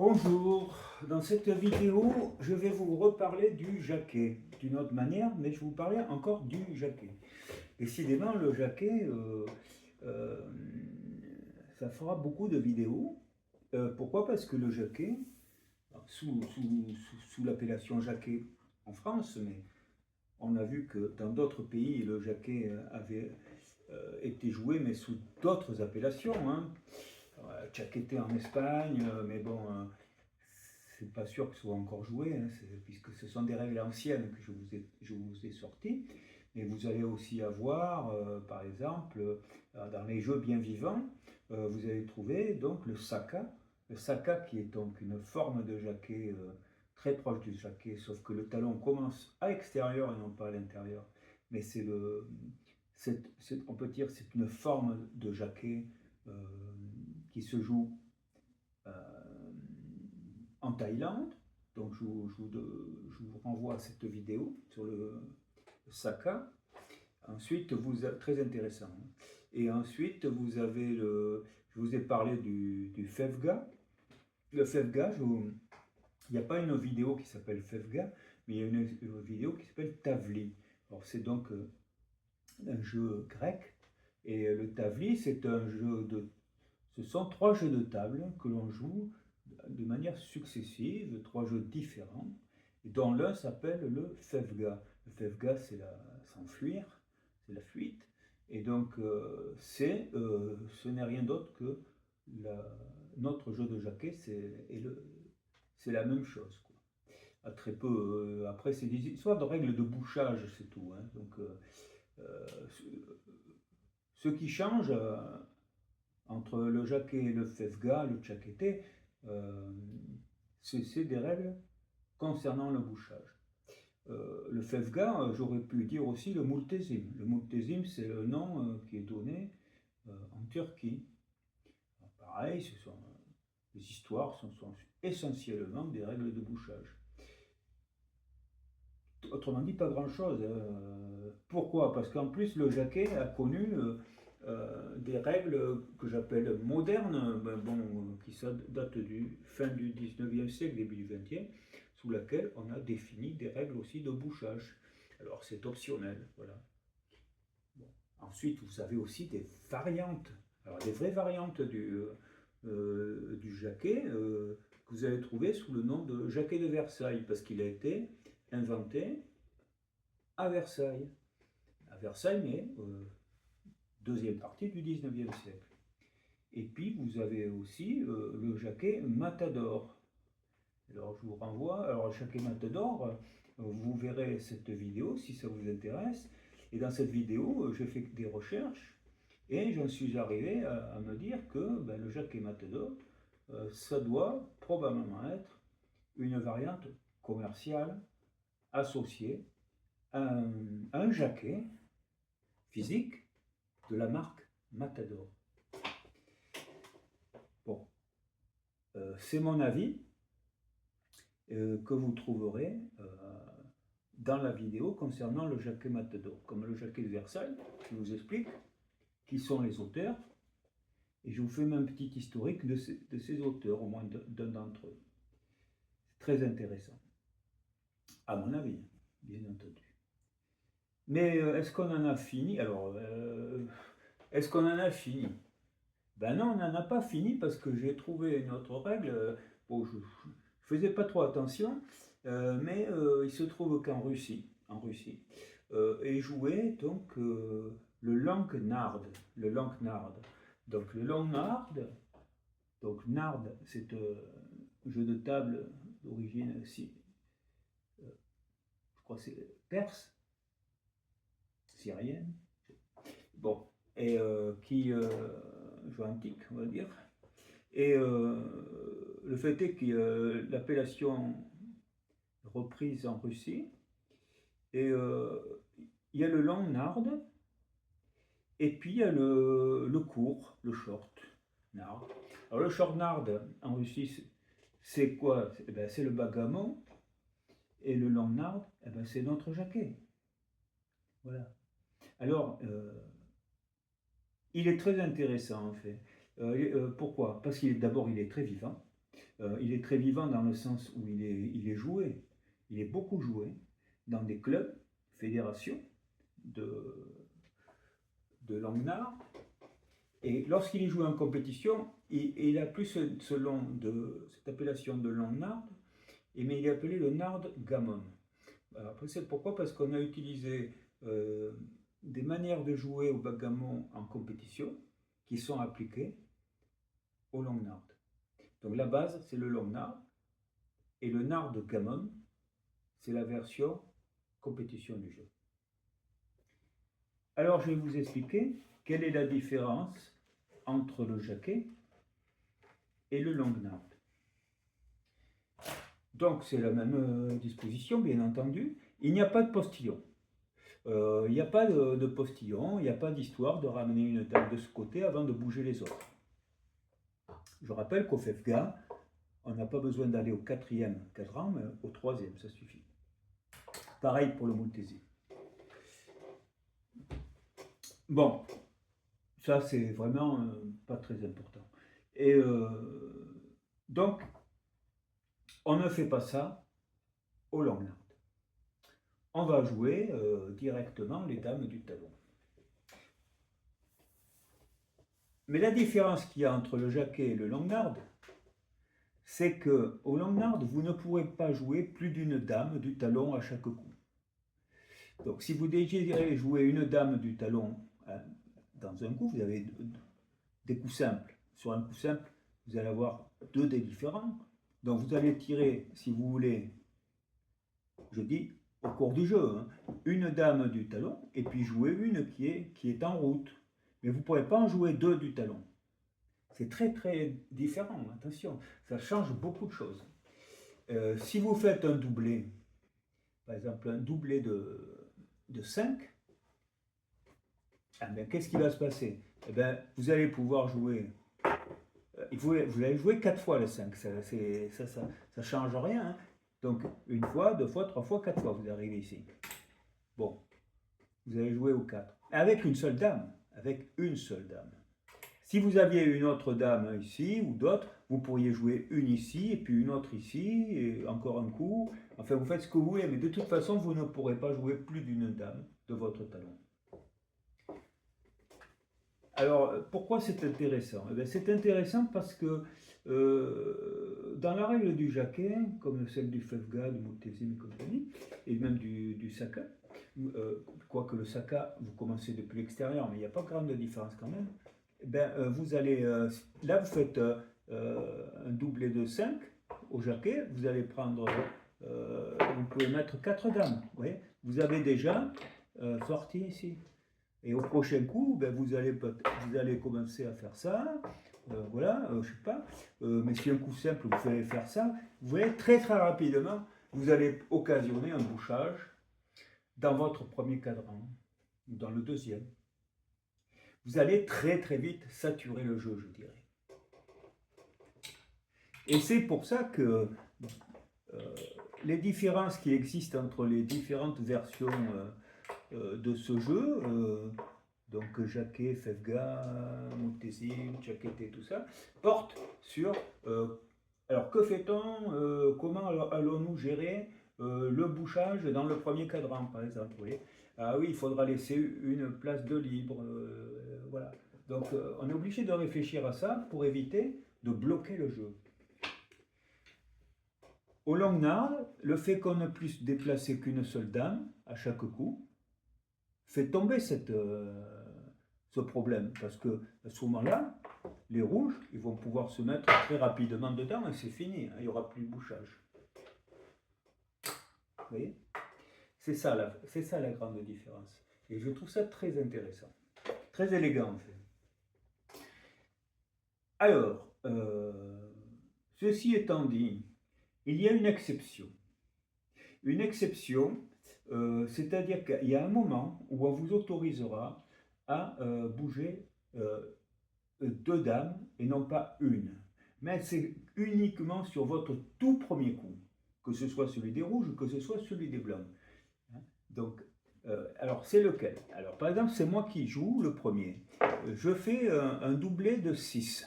Bonjour, dans cette vidéo, je vais vous reparler du jaquet, d'une autre manière, mais je vais vous parler encore du jaquet. Décidément, le jaquet, euh, ça fera beaucoup de vidéos. Pourquoi? Parce que le jaquet, sous l'appellation jaquet en France, mais on a vu que dans d'autres pays, le jaquet avait été joué, mais sous d'autres appellations, hein. Chaqueté en Espagne, mais bon, c'est pas sûr que ce soit encore joué, hein, puisque ce sont des règles anciennes que je vous ai sorties. Mais vous allez aussi avoir, par exemple, dans les jeux bien vivants, vous allez trouver donc le saka qui est donc une forme de jaquet très proche du jaquet, sauf que le talon commence à l'extérieur et non pas à l'intérieur. Mais on peut dire que c'est une forme de jaquet euh, qui se joue euh, en Thaïlande. Donc je vous renvoie à cette vidéo sur le Saka. Ensuite, très intéressant. Et ensuite, je vous ai parlé du Fevga. Le Fevga, il n'y a pas une vidéo qui s'appelle Fevga, mais il y a une vidéo qui s'appelle Tavli. Alors c'est donc un jeu grec. Et le Tavli, c'est un jeu de ce sont trois jeux de table que l'on joue de manière successive, trois jeux différents, et dont l'un s'appelle le Fevga. Le Fevga, c'est s'enfuir, c'est la fuite, et donc ce n'est rien d'autre que notre jeu de jaquet, c'est la même chose, quoi. À très peu, après, c'est des histoires de règles de bouchage, c'est tout, hein. Donc, euh, ce, ce qui change, entre le jaquet et le fevga, le tchakété, euh, c'est des règles concernant le bouchage. Le fevga, j'aurais pu dire aussi le multezim. Le multezim, c'est le nom qui est donné en Turquie. Alors, pareil, les histoires sont essentiellement des règles de bouchage. Autrement dit, pas grand-chose. Pourquoi? Parce qu'en plus, le jaquet a connu des règles que j'appelle modernes, ben bon, qui datent du fin du 19e siècle, début du 20e, sous laquelle on a défini des règles aussi de bouchage. Alors c'est optionnel, voilà. Bon. Ensuite, vous avez aussi des variantes. Alors des vraies variantes du jaquet que vous allez trouver sous le nom de jaquet de Versailles, parce qu'il a été inventé à Versailles. À Versailles, mais deuxième partie du 19e siècle. Et puis vous avez aussi le jaquet Matador. Alors je vous renvoie, alors le jaquet Matador, vous verrez cette vidéo si ça vous intéresse. Et dans cette vidéo, j'ai fait des recherches et j'en suis arrivé à me dire que ben, le jaquet Matador, ça doit probablement être une variante commerciale associée à un jaquet physique de la marque Matador. Bon, c'est mon avis que vous trouverez dans la vidéo concernant le jaquet Matador, comme le jaquet de Versailles. Je vous explique qui sont les auteurs et je vous fais même un petit historique de ces auteurs, au moins d'un d'entre eux. C'est très intéressant, à mon avis, bien entendu. Mais est-ce qu'on en a fini? Alors, est-ce qu'on en a fini? Ben non, on n'en a pas fini parce que j'ai trouvé une autre règle. Bon, je ne faisais pas trop attention, mais il se trouve en Russie, est joué donc le Lanknard. Le Lanknard. Donc le Lanknard, donc Nard, c'est un jeu de table d'origine, je crois que c'est perse, syrienne. Bon, et qui joue antique, on va dire. Et le fait est que l'appellation reprise en Russie, et il y a le long nard, et puis il y a le court, le short nard. Alors le short nard en Russie, c'est quoi? Eh ben, c'est le bagamon, et le long nard, eh ben, c'est notre jaquet. Voilà. Alors, il est très intéressant en fait. Pourquoi? Parce qu'il d'abord il est très vivant. il est très vivant dans le sens où il est joué, il est beaucoup joué dans des clubs, fédérations de Langnard. Et lorsqu'il est joué en compétition, il a plus cette appellation de Langnard, mais il est appelé le Nard Gammon. Après, c'est pourquoi? Parce qu'on a utilisé des manières de jouer au backgammon en compétition qui sont appliquées au Langnard. Donc la base, c'est le Langnard, et le Nard Gammon, c'est la version compétition du jeu. Alors, je vais vous expliquer quelle est la différence entre le Jacquet et le Langnard. Donc, c'est la même disposition, bien entendu. Il n'y a pas de postillon. Il n'y a pas de postillon, il n'y a pas d'histoire de ramener une table de ce côté avant de bouger les autres. Je rappelle qu'au FEFGA, on n'a pas besoin d'aller au 4e cadran, mais au 3e, ça suffit. Pareil pour le Multesi. Bon, ça c'est vraiment pas très important. Et donc, on ne fait pas ça au Langnard. On va jouer directement les dames du talon. Mais la différence qu'il y a entre le Jacquet et le Langnard, c'est qu'au Langnard, vous ne pourrez pas jouer plus d'une dame du talon à chaque coup. Donc, si vous désirez jouer une dame du talon dans un coup, vous avez des coups simples. Sur un coup simple, vous allez avoir 2 dés différents. Donc, vous allez tirer, si vous voulez, je dis au cours du jeu, une dame du talon et puis jouer une qui est en route. Mais vous ne pourrez pas en jouer 2 du talon. C'est très très différent, attention, ça change beaucoup de choses. Si vous faites un doublé, par exemple un doublé de 5, qu'est-ce qui va se passer? Vous allez pouvoir jouer, vous allez jouer 4 fois le 5, ça ne change rien. Hein. Donc 1 fois, 2 fois, 3 fois, 4 fois, vous arrivez ici. Bon, vous allez jouer au 4, avec une seule dame, Si vous aviez une autre dame ici ou d'autres, vous pourriez jouer une ici et puis une autre ici et encore un coup. Enfin, vous faites ce que vous voulez, mais de toute façon, vous ne pourrez pas jouer plus d'une dame de votre talon. Alors, pourquoi c'est intéressant? C'est intéressant parce que dans la règle du Jacquet, comme celle du FEFGA, du Multesi et compagnie, et même du Saka, quoique le Saka, vous commencez depuis l'extérieur, mais il n'y a pas grande différence quand même, vous allez, là vous faites un doublé de 5 au Jacquet, vous allez prendre, vous pouvez mettre 4 dames, vous voyez, vous avez déjà sorti ici. Et au prochain coup, vous allez commencer à faire ça, voilà, je sais pas, mais si un coup simple vous allez faire ça, vous voyez, très très rapidement, vous allez occasionner un bouchage dans votre premier cadran, ou dans le deuxième. Vous allez très très vite saturer le jeu, je dirais. Et c'est pour ça que les différences qui existent entre les différentes versions de ce jeu, donc Jacquet, FEFGA, Multesi, Jacquet, tout ça, portent sur alors que fait-on, comment allons-nous gérer le bouchage dans le premier cadran, par exemple, vous voyez. Ah oui, il faudra laisser une place de libre, voilà. Donc on est obligé de réfléchir à ça pour éviter de bloquer le jeu. Au Langnard, le fait qu'on ne puisse déplacer qu'une seule dame à chaque coup fait tomber ce problème, parce que à ce moment-là, les rouges, ils vont pouvoir se mettre très rapidement dedans et c'est fini, hein, il n'y aura plus de bouchage. Vous voyez? C'est ça la grande différence. Et je trouve ça très intéressant, très élégant en fait. Alors, ceci étant dit, il y a une exception. Une exception, c'est-à-dire qu'il y a un moment où on vous autorisera à bouger 2 dames et non pas une. Mais c'est uniquement sur votre tout premier coup, que ce soit celui des rouges ou que ce soit celui des blancs. Donc, alors c'est lequel? Alors par exemple, c'est moi qui joue le premier. Je fais un doublé de 6.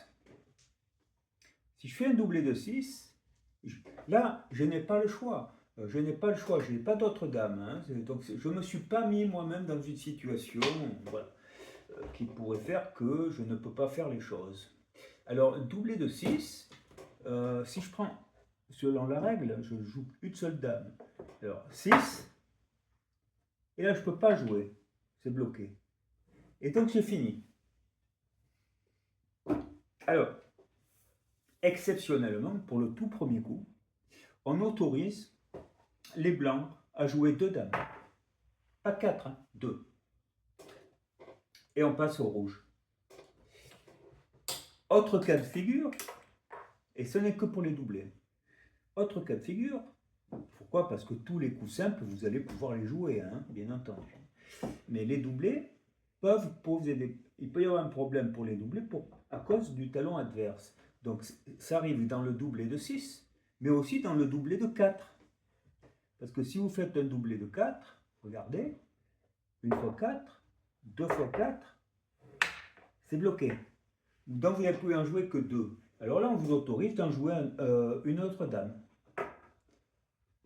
Si je fais un doublé de 6, là, je n'ai pas le choix. Je n'ai pas le choix, je n'ai pas d'autre dame. Hein. Donc, je ne me suis pas mis moi-même dans une situation voilà, qui pourrait faire que je ne peux pas faire les choses. Alors, doublé de 6, si je prends, selon la règle, je joue une seule dame. Alors, 6, et là, je ne peux pas jouer. C'est bloqué. Et donc, c'est fini. Alors, exceptionnellement, pour le tout premier coup, on autorise les blancs à jouer 2 dames. Pas 4, hein, 2. Et on passe au rouge. Autre cas de figure, et ce n'est que pour les doublés. Autre cas de figure, pourquoi? Parce que tous les coups simples, vous allez pouvoir les jouer, hein, bien entendu. Mais les doublés peuvent poser des... Il peut y avoir un problème pour les doublés à cause du talon adverse. Donc ça arrive dans le doublé de 6, mais aussi dans le doublé de 4. Parce que si vous faites un doublé de 4, regardez, 1 fois 4, 2 fois 4, c'est bloqué. Donc vous n'avez pu en jouer que 2. Alors là, on vous autorise d'en jouer une autre dame.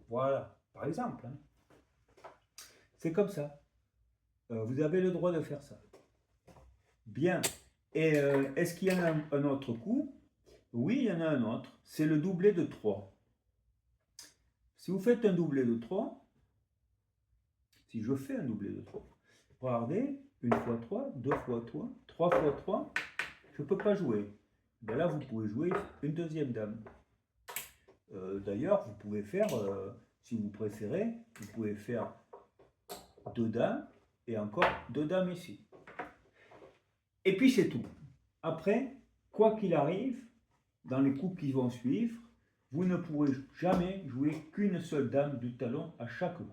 Voilà, par exemple. Hein. C'est comme ça. Vous avez le droit de faire ça. Bien. Et est-ce qu'il y en a un autre coup? Oui, il y en a un autre. C'est le doublé de 3. Si vous faites un doublé de 3, si je fais un doublé de 3, regardez, 1 fois 3, 2 fois 3, 3 fois 3, je ne peux pas jouer. Ben là, vous pouvez jouer une deuxième dame. D'ailleurs, vous pouvez faire, si vous préférez, vous pouvez faire 2 dames et encore 2 dames ici. Et puis c'est tout. Après, quoi qu'il arrive, dans les coups qui vont suivre, vous ne pourrez jamais jouer qu'une seule dame du talon à chaque coup.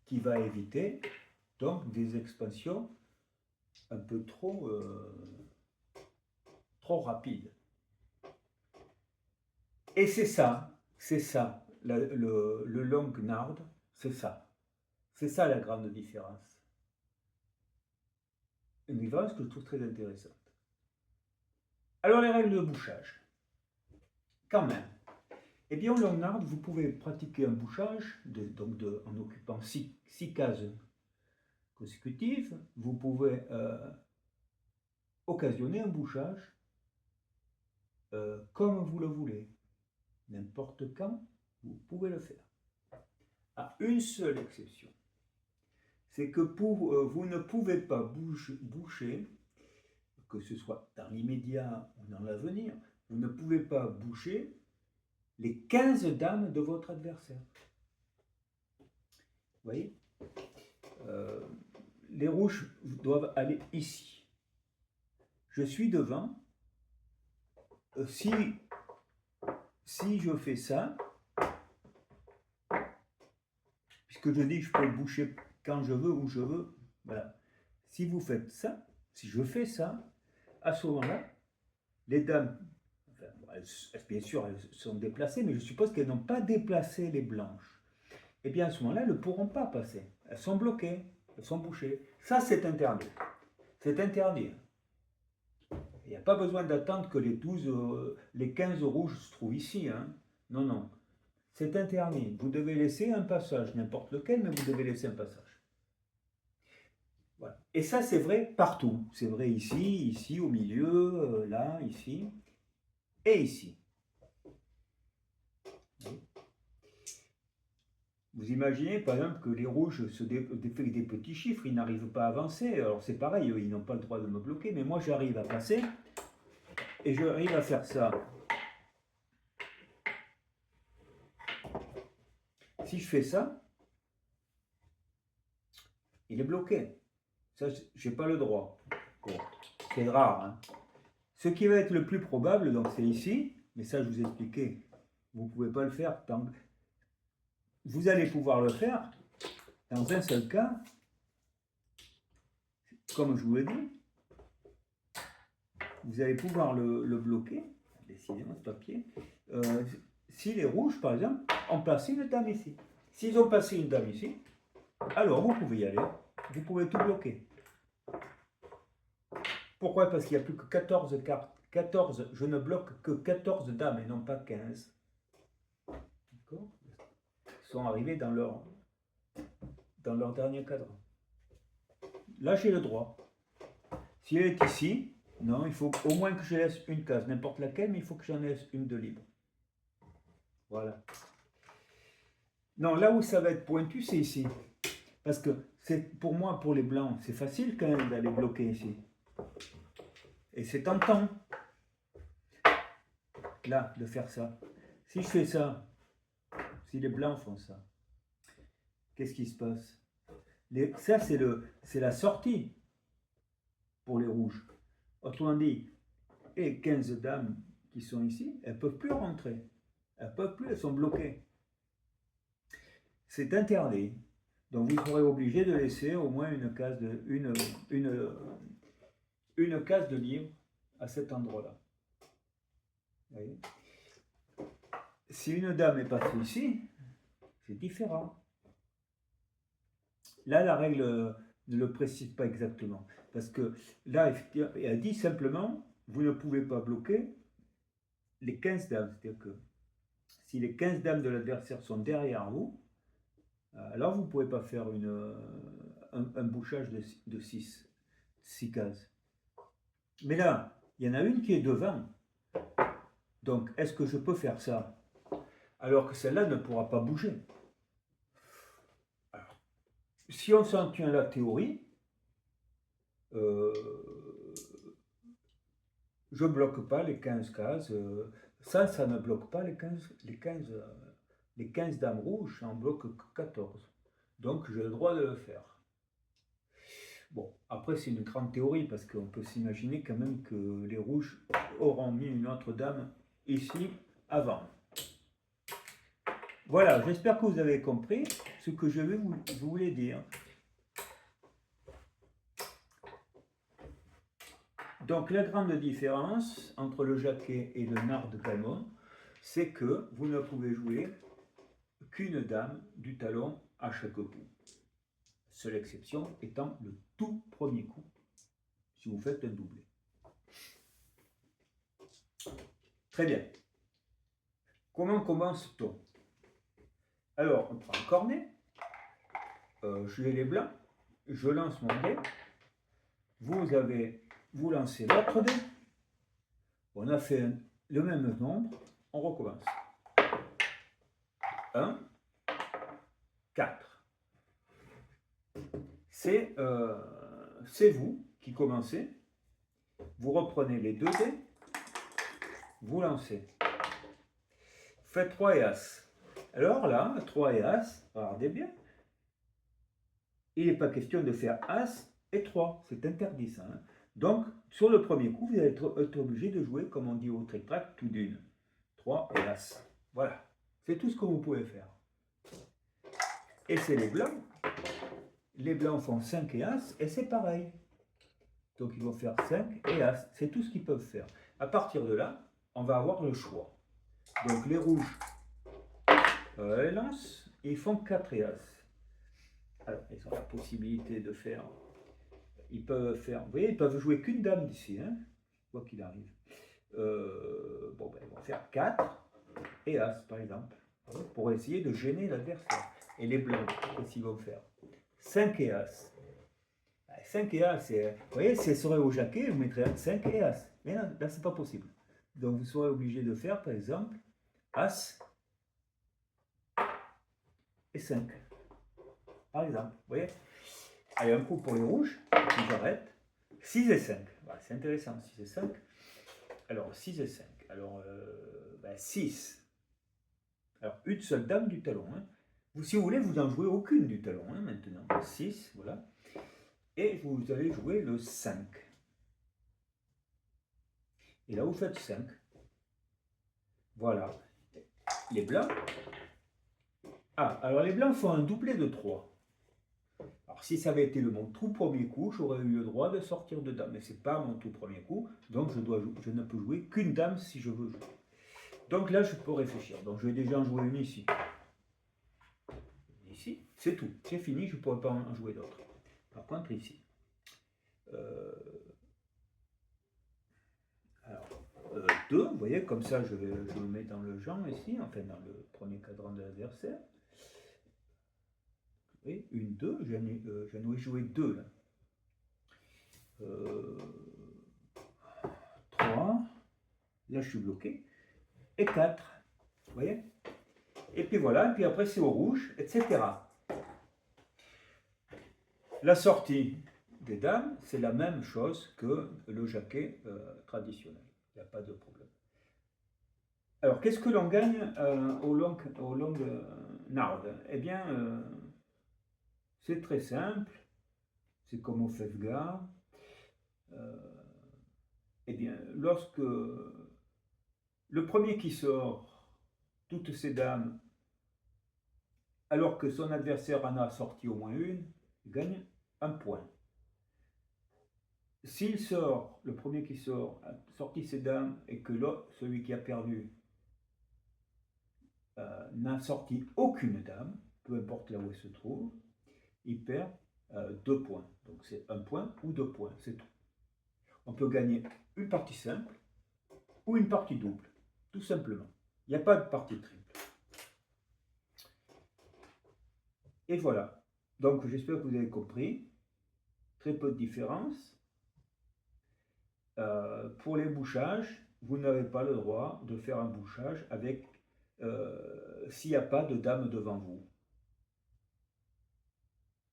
Qui va éviter donc des expansions un peu trop rapides. Et c'est ça, le long nard, c'est ça. C'est ça la grande différence. Une différence que je trouve très intéressante. Alors les règles de bouchage. Quand même. Eh bien, au long nard, vous pouvez pratiquer un bouchage en occupant 6 cases consécutives. Vous pouvez occasionner un bouchage comme vous le voulez. N'importe quand, vous pouvez le faire. À une seule exception. C'est que vous ne pouvez pas boucher, que ce soit dans l'immédiat ou dans l'avenir, vous ne pouvez pas boucher les 15 dames de votre adversaire. Vous voyez, les rouges doivent aller ici. Je suis devant. Si je fais ça, puisque je dis que je peux boucher quand je veux, où je veux, voilà. Si vous faites ça, si je fais ça, à ce moment-là, les dames, bien sûr, elles sont déplacées, mais je suppose qu'elles n'ont pas déplacé les blanches. Eh bien, à ce moment-là, elles ne pourront pas passer. Elles sont bloquées, elles sont bouchées. Ça, c'est interdit. C'est interdit. Il n'y a pas besoin d'attendre que les 15 rouges se trouvent ici. Hein. Non, non. C'est interdit. Vous devez laisser un passage, n'importe lequel, mais vous devez laisser un passage. Voilà. Et ça, c'est vrai partout. C'est vrai ici, au milieu, là, ici, et ici. Vous imaginez, par exemple, que les rouges se défait des petits chiffres, ils n'arrivent pas à avancer. Alors c'est pareil, ils n'ont pas le droit de me bloquer, mais moi j'arrive à passer, et j'arrive à faire ça. Si je fais ça, il est bloqué. Ça, je n'ai pas le droit. Bon, c'est rare. Hein. Ce qui va être le plus probable, donc c'est ici, mais ça je vous ai expliqué, vous ne pouvez pas le faire tant que... Vous allez pouvoir le faire dans un seul cas, comme je vous l'ai dit, vous allez pouvoir le bloquer, décidément ce papier, si les rouges, par exemple, ont placé une dame ici. S'ils ont placé une dame ici, alors vous pouvez y aller, vous pouvez tout bloquer. Pourquoi? Parce qu'il n'y a plus que 14 cartes. 14, je ne bloque que 14 dames et non pas 15. D'accord? Ils sont arrivés dans leur dernier cadran. Là, j'ai le droit. Si elle est ici, non, il faut au moins que je laisse une case, n'importe laquelle, mais il faut que j'en laisse une de libre. Voilà. Non, là où ça va être pointu, c'est ici. Parce que pour moi, pour les blancs, c'est facile quand même d'aller bloquer ici. Et c'est tentant, là, de faire ça. Si je fais ça, si les blancs font ça, qu'est-ce qui se passe? Ça, c'est la sortie pour les rouges. Autrement dit, les 15 dames qui sont ici, elles ne peuvent plus rentrer. Elles ne peuvent plus, elles sont bloquées. C'est interdit. Donc vous serez obligé de laisser au moins une case de libre à cet endroit-là. Si une dame est passée ici, c'est différent. Là, la règle ne le précise pas exactement. Parce que là, effectivement, elle dit simplement, vous ne pouvez pas bloquer les 15 dames. C'est-à-dire que si les 15 dames de l'adversaire sont derrière vous, alors vous ne pouvez pas faire un bouchage de 6 cases. Mais là, il y en a une qui est devant. Donc, est-ce que je peux faire ça? Alors que celle-là ne pourra pas bouger. Alors, si on s'en tient à la théorie, je ne bloque pas les 15 cases. Ça ne bloque pas les 15 dames rouges, ça en bloque que 14. Donc, j'ai le droit de le faire. Bon, après, c'est une grande théorie, parce qu'on peut s'imaginer quand même que les rouges auront mis une autre dame ici avant. Voilà, j'espère que vous avez compris ce que je voulais dire. Donc, la grande différence entre le Jacquet et le nard de Calmont, c'est que vous ne pouvez jouer qu'une dame du talon à chaque coup. Seule exception étant le tout premier coup, si vous faites un doublé. Très bien. Comment commence-t-on? Alors, on prend un cornet, je les blancs, je lance mon dé, vous lancez l'autre dé, on a fait le même nombre, on recommence. 1, 4. C'est vous qui commencez, vous reprenez les deux dés, vous lancez. Faites 3 et As. Alors là, 3 et As, regardez bien, il n'est pas question de faire As et 3, c'est interdit ça. Hein. Donc, sur le premier coup, vous allez être obligé de jouer, comme on dit au trick-track, tout d'une. 3 et As. Voilà, c'est tout ce que vous pouvez faire. Et c'est les blancs. Les blancs font 5 et As, et c'est pareil. Donc, ils vont faire 5 et As. C'est tout ce qu'ils peuvent faire. À partir de là, on va avoir le choix. Donc, les rouges, ils lancent, ils font 4 et As. Alors, ils ont la possibilité de faire... Ils peuvent faire... Vous voyez, ils peuvent jouer qu'une dame d'ici, hein, quoi qu'il arrive. Bon, ben, ils vont faire 4 et As, par exemple, pour essayer de gêner l'adversaire. Et les blancs, qu'est-ce qu'ils vont faire? 5 et As. 5 et As, vous voyez, si ce serait au Jacquet, vous mettrez 5 et As. Mais là c'est pas possible. Donc, vous serez obligé de faire, par exemple, As et 5. Par exemple, vous voyez. Allez, un coup pour les rouges, puis j'arrête. 6 et 5. Voilà, c'est intéressant, 6 et 5. Alors, 6 et 5. Alors, 6. Alors, une seule dame du talon. Hein. Vous, si vous voulez, vous n'en jouez aucune du talon hein, maintenant. 6, voilà. Et vous allez jouer le 5. Et là, vous faites 5. Voilà. Les blancs. Ah, alors les blancs font un doublé de 3. Alors, si ça avait été mon tout premier coup, j'aurais eu le droit de sortir de dame. Mais ce n'est pas mon tout premier coup. Donc, je ne peux jouer qu'une dame si je veux jouer. Donc là, je peux réfléchir. Donc, je vais déjà en jouer une ici. Ici, c'est tout. C'est fini, je ne pourrai pas en jouer d'autres. Par contre, ici. Alors, 2, vous voyez, comme ça je le mets dans le genre ici, enfin dans le premier cadran de l'adversaire. Et une 2, j'en ai joué 2 là. 3, là je suis bloqué, et 4, vous voyez. Et puis voilà, et puis après c'est au rouge, etc. La sortie des dames, c'est la même chose que le jaquet traditionnel, il n'y a pas de problème. Alors, qu'est-ce que l'on gagne au long nardes? Eh bien, c'est très simple, c'est comme au Fefga. Eh bien, lorsque le premier qui sort toutes ces dames, alors que son adversaire en a sorti au moins une, gagne un point. S'il sort, le premier qui sort, a sorti ses dames, et que celui qui a perdu n'a sorti aucune dame, peu importe là où elle se trouve, il perd 2 points. Donc c'est 1 point ou 2 points, c'est tout. On peut gagner une partie simple ou une partie double, tout simplement. Il n'y a pas de partie triple. Et voilà. Donc j'espère que vous avez compris. Très peu de différence. Pour les bouchages, vous n'avez pas le droit de faire un bouchage avec s'il n'y a pas de dame devant vous.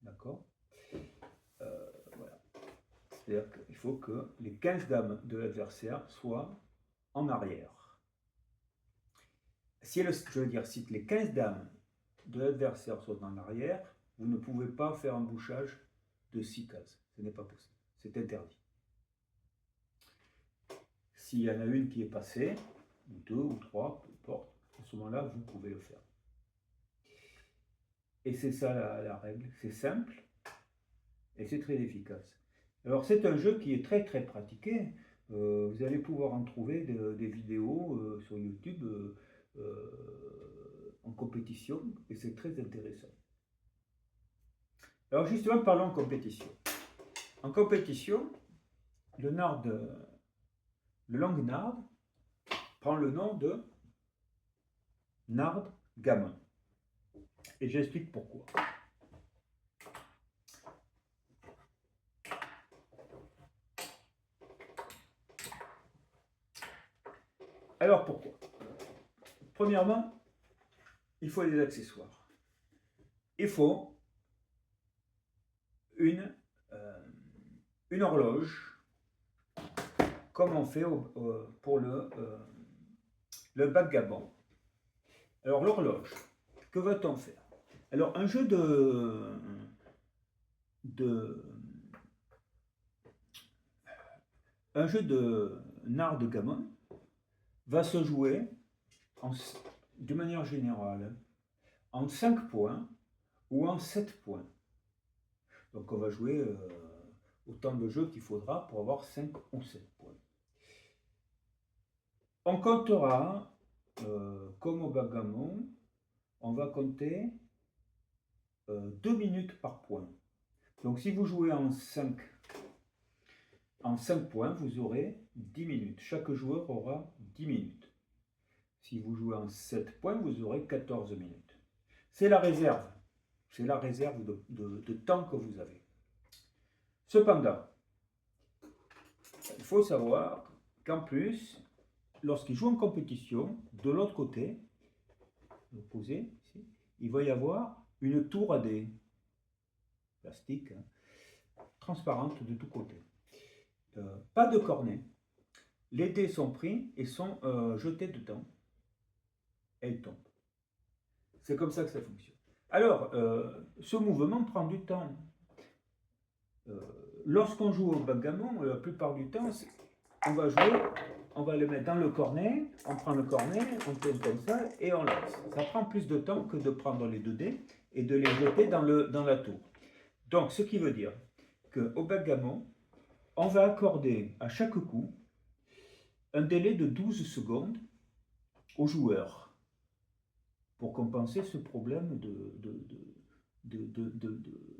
D'accord? Voilà. C'est-à-dire qu'il faut que les 15 dames de l'adversaire soient en arrière. Si les 15 dames de l'adversaire sont en arrière, vous ne pouvez pas faire un bouchage de 6 cases. Ce n'est pas possible. C'est interdit. S'il y en a une qui est passée, ou 2 ou 3, peu importe, à ce moment-là, vous pouvez le faire. Et c'est ça la règle. C'est simple et c'est très efficace. Alors c'est un jeu qui est très très pratiqué. Vous allez pouvoir en trouver des vidéos sur YouTube en compétition et c'est très intéressant. Alors justement, parlons compétition. En compétition, le long nard prend le nom de nard gamin. Et j'explique pourquoi. Alors pourquoi? Premièrement, il faut des accessoires. Il faut une horloge, comme on fait pour le backgammon. Alors l'horloge, que va-t-on faire? Alors un jeu nard de gammon va se jouer de manière générale en 5 points ou en 7 points. Donc on va jouer autant de jeux qu'il faudra pour avoir 5 ou 7 points. On comptera, comme au backgammon, on va compter 2 minutes par point. Donc si vous jouez en 5 points, vous aurez 10 minutes. Chaque joueur aura 10 minutes. Si vous jouez en 7 points, vous aurez 14 minutes. C'est la réserve. C'est la réserve de temps que vous avez. Cependant, il faut savoir qu'en plus, lorsqu'il joue en compétition, de l'autre côté, l'opposé, ici, il va y avoir une tour à dés plastique, transparente de tous côtés. Pas de cornet. Les dés sont pris et sont jetés dedans. Elle tombe. C'est comme ça que ça fonctionne. Alors, ce mouvement prend du temps. Lorsqu'on joue au backgammon, la plupart du temps, on va jouer, on va le mettre dans le cornet, on prend le cornet, on tient comme ça et on lance. Ça prend plus de temps que de prendre les 2 dés et de les jeter dans la tour. Donc, ce qui veut dire qu'au backgammon, on va accorder à chaque coup un délai de 12 secondes au joueur pour compenser ce problème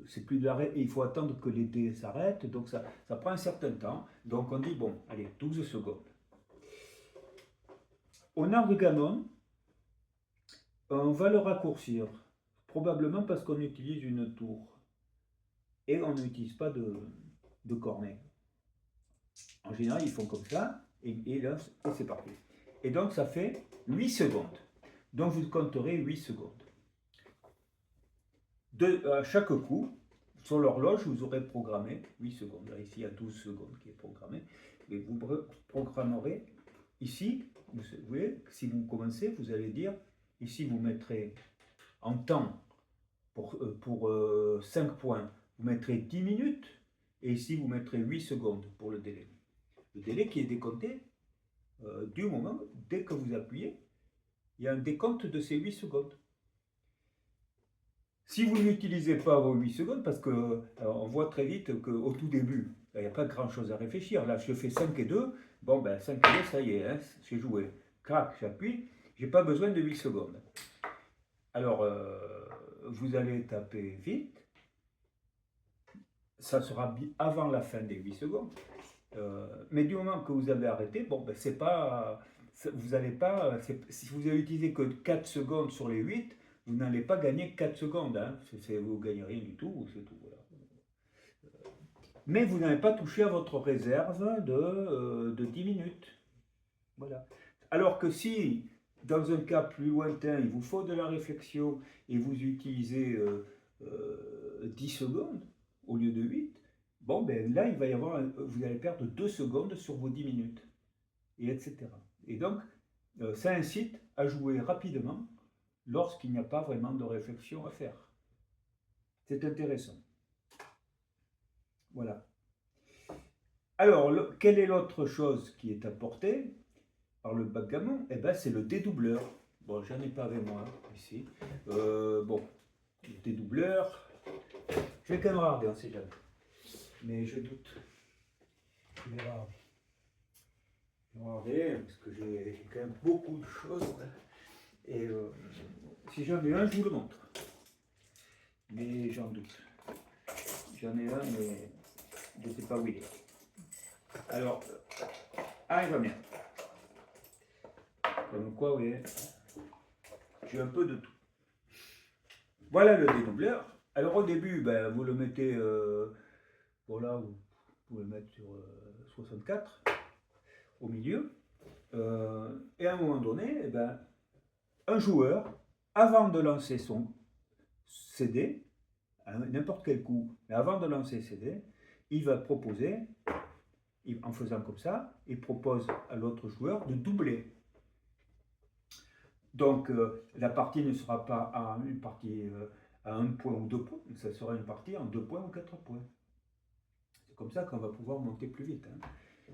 c'est plus de l'arrêt et il faut attendre que les dés s'arrêtent, donc ça prend un certain temps. Donc on dit bon, allez, 12 secondes. Au Nargamon, on va le raccourcir, probablement parce qu'on utilise une tour et on n'utilise pas de cornet. En général, ils font comme ça, et là, et c'est parti. Et donc, ça fait 8 secondes. Donc, vous compterez 8 secondes. À chaque coup, sur l'horloge, vous aurez programmé 8 secondes. Là, ici, il y a 12 secondes qui est programmé. Et vous programmerez ici, vous voyez, si vous commencez, vous allez dire, ici, vous mettrez en temps pour 5 points, vous mettrez 10 minutes, et ici, vous mettrez 8 secondes pour le délai. Le délai qui est décompté du moment, dès que vous appuyez, il y a un décompte de ces 8 secondes. Si vous n'utilisez pas vos 8 secondes, parce qu'on voit très vite qu'au tout début, il n'y a pas grand chose à réfléchir. Là, je fais 5 et 2, bon ben 5 et 2, ça y est, hein, j'ai joué. Crac, j'appuie, j'ai pas besoin de 8 secondes. Alors, vous allez taper vite, ça sera avant la fin des 8 secondes. Mais du moment que vous avez arrêté, bon, ben c'est pas, vous n'allez pas, si vous avez utilisé que 4 secondes sur les 8, vous n'allez pas gagner 4 secondes, hein. Vous ne gagnez rien du tout, c'est tout. Voilà. Mais vous n'avez pas touché à votre réserve de 10 minutes. Voilà. Alors que si, dans un cas plus lointain, il vous faut de la réflexion et vous utilisez 10 secondes au lieu de 8, bon, ben là, il va y avoir, vous allez perdre 2 secondes sur vos 10 minutes, et etc. Et donc, ça incite à jouer rapidement lorsqu'il n'y a pas vraiment de réflexion à faire. C'est intéressant. Voilà. Alors, quelle est l'autre chose qui est apportée par le backgammon? Eh bien, c'est le dédoubleur. Bon, j'en ai pas avec moi ici. Bon, le dédoubleur, je vais quand même regarder, on ne sait jamais. Mais je doute. Je vais regarder, parce que j'ai quand même beaucoup de choses. Et si j'en ai un, je vous le montre. Mais j'en doute. J'en ai un, mais je ne sais pas où il est. Alors, il va bien. Comme quoi, oui, j'ai un peu de tout. Voilà le dédoubleur. Alors au début, ben, vous le mettez, voilà, vous pouvez le mettre sur 64 au milieu. Et à un moment donné, eh ben, un joueur, avant de lancer son CD, à n'importe quel coup, mais avant de lancer CD, il va proposer, en faisant comme ça, il propose à l'autre joueur de doubler. Donc la partie ne sera pas une partie à 1 point ou 2 points, ça sera une partie en 2 points ou 4 points. C'est comme ça qu'on va pouvoir monter plus vite. Hein.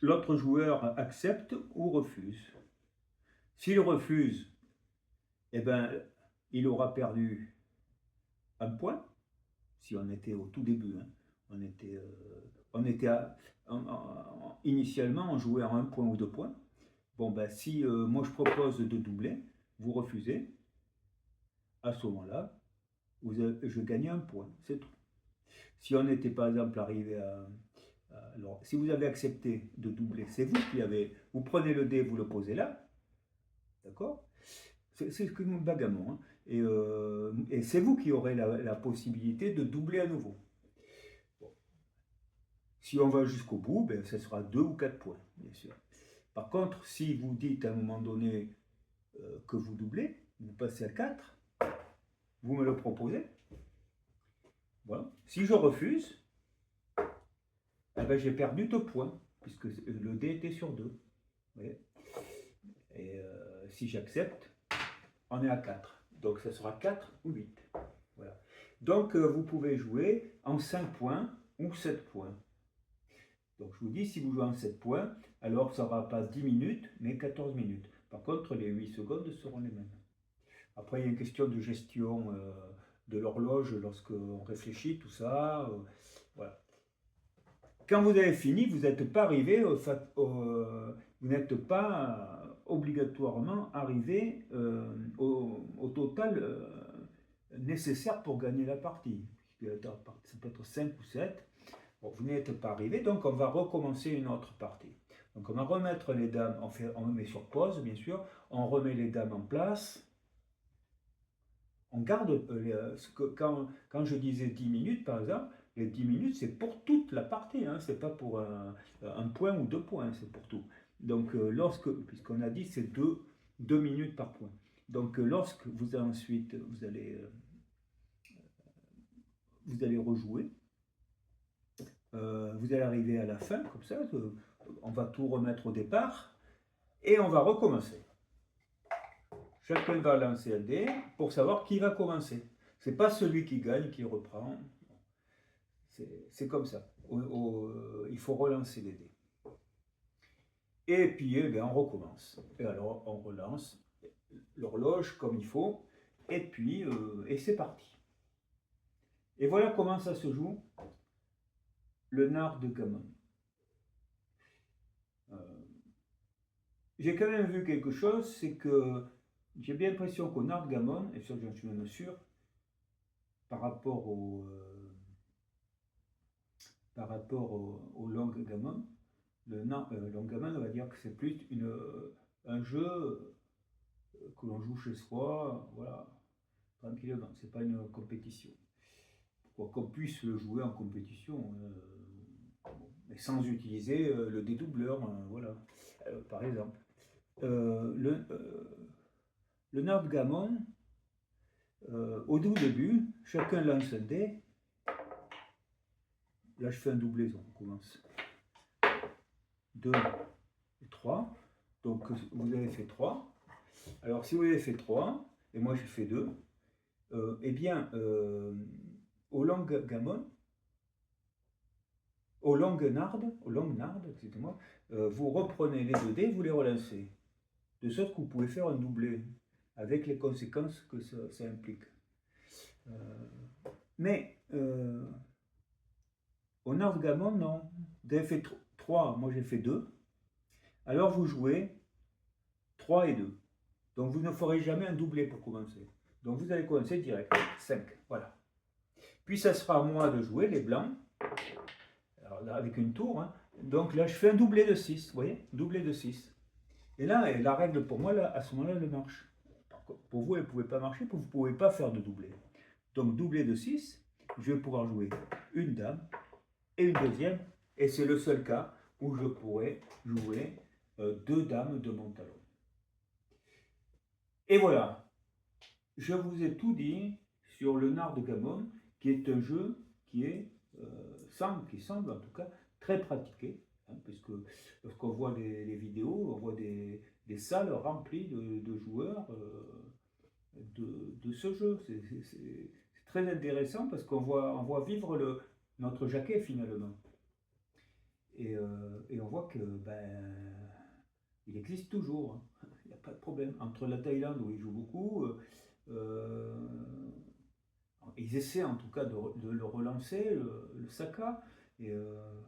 L'autre joueur accepte ou refuse. S'il refuse, eh ben, il aura perdu 1 point. Si on était au tout début, hein. Initialement, on jouait à 1 point ou 2 points. Bon, ben, si moi je propose de doubler, vous refusez, à ce moment-là, je gagne 1 point, c'est tout. Si on était par exemple arrivé à... Alors, si vous avez accepté de doubler, c'est vous qui avez... Vous prenez le dé, vous le posez là, d'accord? C'est comme un backgammon, hein. Et c'est vous qui aurez la possibilité de doubler à nouveau. Bon. Si on va jusqu'au bout, ben, ce sera 2 ou 4 points, bien sûr. Par contre, si vous dites à un moment donné que vous doublez, vous passez à 4, vous me le proposez. Voilà. Si je refuse, eh ben, j'ai perdu 2 points, puisque le dé était sur 2. Et si j'accepte, on est à 4. Donc ça sera 4 ou 8. Voilà. Donc vous pouvez jouer en 5 points ou 7 points. Donc je vous dis, si vous jouez en 7 points, alors ça n'aura pas 10 minutes, mais 14 minutes. Par contre, les 8 secondes seront les mêmes. Après, il y a une question de gestion de l'horloge lorsqu'on réfléchit, tout ça. Voilà. Quand vous avez fini, vous n'êtes pas arrivé, vous n'êtes pas obligatoirement arrivé au total nécessaire pour gagner la partie. Ça peut être 5 ou 7. Bon, vous n'êtes pas arrivé, donc on va recommencer une autre partie. Donc on va remettre les dames, on met sur pause bien sûr, on remet les dames en place, on garde, quand je disais 10 minutes par exemple, les 10 minutes c'est pour toute la partie, hein, c'est pas pour un point ou 2 points, c'est pour tout. Donc puisqu'on a dit c'est 2 minutes par point. Donc lorsque vous ensuite vous allez rejouer, vous allez arriver à la fin, comme ça, on va tout remettre au départ, et on va recommencer. Chacun va lancer un dé pour savoir qui va commencer. C'est pas celui qui gagne qui reprend. C'est comme ça. Il faut relancer les dés. Et puis, eh bien, on recommence. Et alors, on relance l'horloge comme il faut. Et puis, et c'est parti. Et voilà comment ça se joue, le nard de Gammon. J'ai quand même vu quelque chose, c'est que j'ai bien l'impression qu'au nard de Gammon, et ça j'en suis même sûr, par rapport au long gammon, le long gammon, on va dire que c'est plus un jeu que l'on joue chez soi, voilà, tranquillement, c'est pas une compétition. Quoi qu'on puisse le jouer en compétition, mais sans utiliser le dédoubleur, voilà, par exemple. Le nard de gammon, au tout début, chacun lance un dé. Là, je fais un doublaison, on commence. 2 et 3. Donc, vous avez fait 3. Alors, si vous avez fait 3, et moi j'ai fait 2, eh bien, au long gammon, au long nard, excusez-moi, vous reprenez les 2 dés, vous les relancez. De sorte que vous pouvez faire un doublé, avec les conséquences que ça implique. Mais, au nard gammon, non. Vous avez fait 3, moi j'ai fait 2. Alors vous jouez 3 et 2. Donc vous ne ferez jamais un doublé pour commencer. Donc vous allez commencer direct. 5, voilà. Puis ça sera à moi de jouer les blancs. Alors là, avec une tour. Hein. Donc là, je fais un doublé de 6. Vous voyez, doublé de 6. Et là, la règle pour moi, là, à ce moment-là, elle marche. Pour vous, elle ne pouvait pas marcher, vous ne pouvez pas faire de doublé. Donc doublé de 6, je vais pouvoir jouer une dame et une deuxième. Et c'est le seul cas où je pourrais jouer 2 dames de mon talon. Et voilà, je vous ai tout dit sur le nard de gammon, qui est un jeu qui semble en tout cas très pratiqué, hein, puisque lorsqu'on voit les vidéos, on voit des salles remplies de joueurs de ce jeu. C'est très intéressant parce qu'on voit vivre notre jaquet finalement. Et on voit que il existe toujours. Hein. Il n'y a pas de problème. Entre la Thaïlande où ils jouent beaucoup, ils essaient en tout cas de le relancer, le Saka, et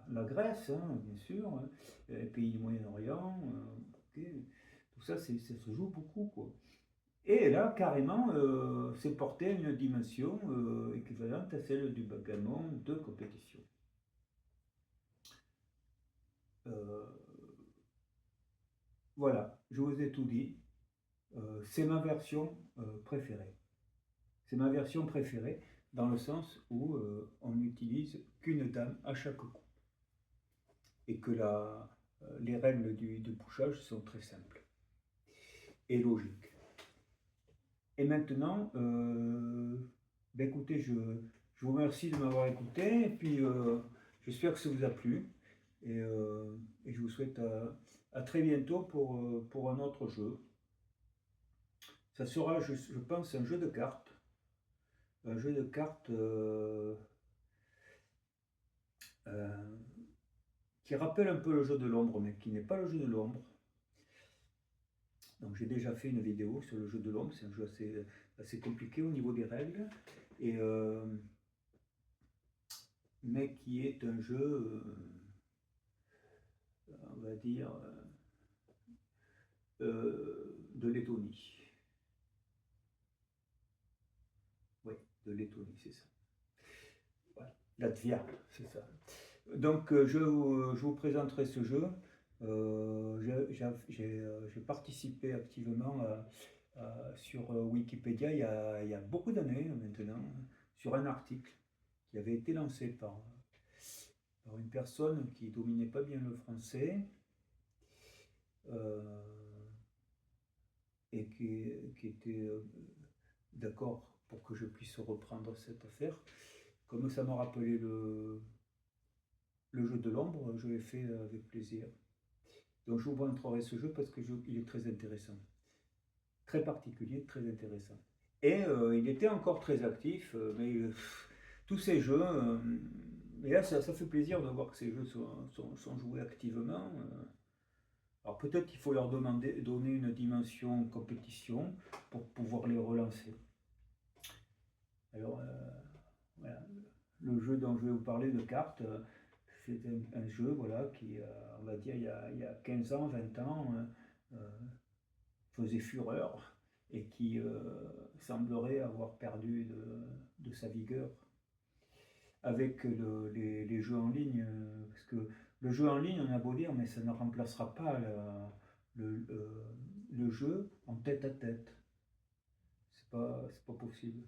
la Grèce, hein, bien sûr, hein, les pays du Moyen-Orient, okay. Tout ça, ça se joue beaucoup, quoi. Et là, carrément, c'est porté à une dimension équivalente à celle du backgammon de compétition. Voilà, je vous ai tout dit. C'est ma version préférée. C'est ma version préférée dans le sens où on n'utilise qu'une dame à chaque coup. Et que les règles du couchage sont très simples et logiques. Et maintenant, écoutez, je vous remercie de m'avoir écouté, et puis j'espère que ça vous a plu, et je vous souhaite à très bientôt pour un autre jeu. Ça sera, je pense, un jeu de cartes. Un jeu de cartes qui rappelle un peu le jeu de l'ombre, mais qui n'est pas le jeu de l'ombre. Donc j'ai déjà fait une vidéo sur le jeu de l'ombre, c'est un jeu assez compliqué au niveau des règles, et, mais qui est un jeu, on va dire, de Lettonie. Oui, de Lettonie, c'est ça. Voilà. Latvia, c'est ça. Donc je vous présenterai ce jeu J'ai participé activement sur Wikipédia il y a beaucoup d'années maintenant, sur un article qui avait été lancé par une personne qui dominait pas bien le français euh, et qui était d'accord pour que je puisse reprendre cette affaire. Comme ça m'a rappelé le jeu de l'ombre, je l'ai fait avec plaisir. Donc je vous montrerai ce jeu parce qu'il est très intéressant. Très particulier, très intéressant. Et il était encore très actif, mais tous ces jeux, et là ça fait plaisir de voir que ces jeux sont joués activement. Alors peut-être qu'il faut leur donner une dimension compétition pour pouvoir les relancer. Alors voilà, le jeu dont je vais vous parler de cartes, c'est un jeu voilà, qui, on va dire, il y a 15 ans, 20 ans, faisait fureur et qui semblerait avoir perdu de sa vigueur avec les jeux en ligne. Parce que le jeu en ligne, on a beau dire, mais ça ne remplacera pas le jeu en tête à tête. C'est pas possible.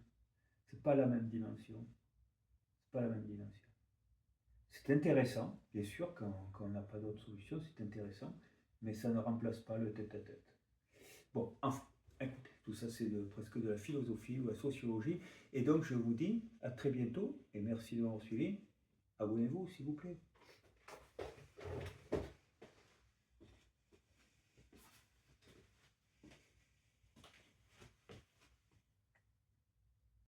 C'est pas la même dimension. C'est pas la même dimension. C'est intéressant, bien sûr, quand on n'a pas d'autre solution, c'est intéressant, mais ça ne remplace pas le tête à tête. Bon, enfin, écoutez, tout ça c'est presque de la philosophie ou la sociologie. Et donc je vous dis à très bientôt et merci de m'avoir suivi. Abonnez-vous s'il vous plaît.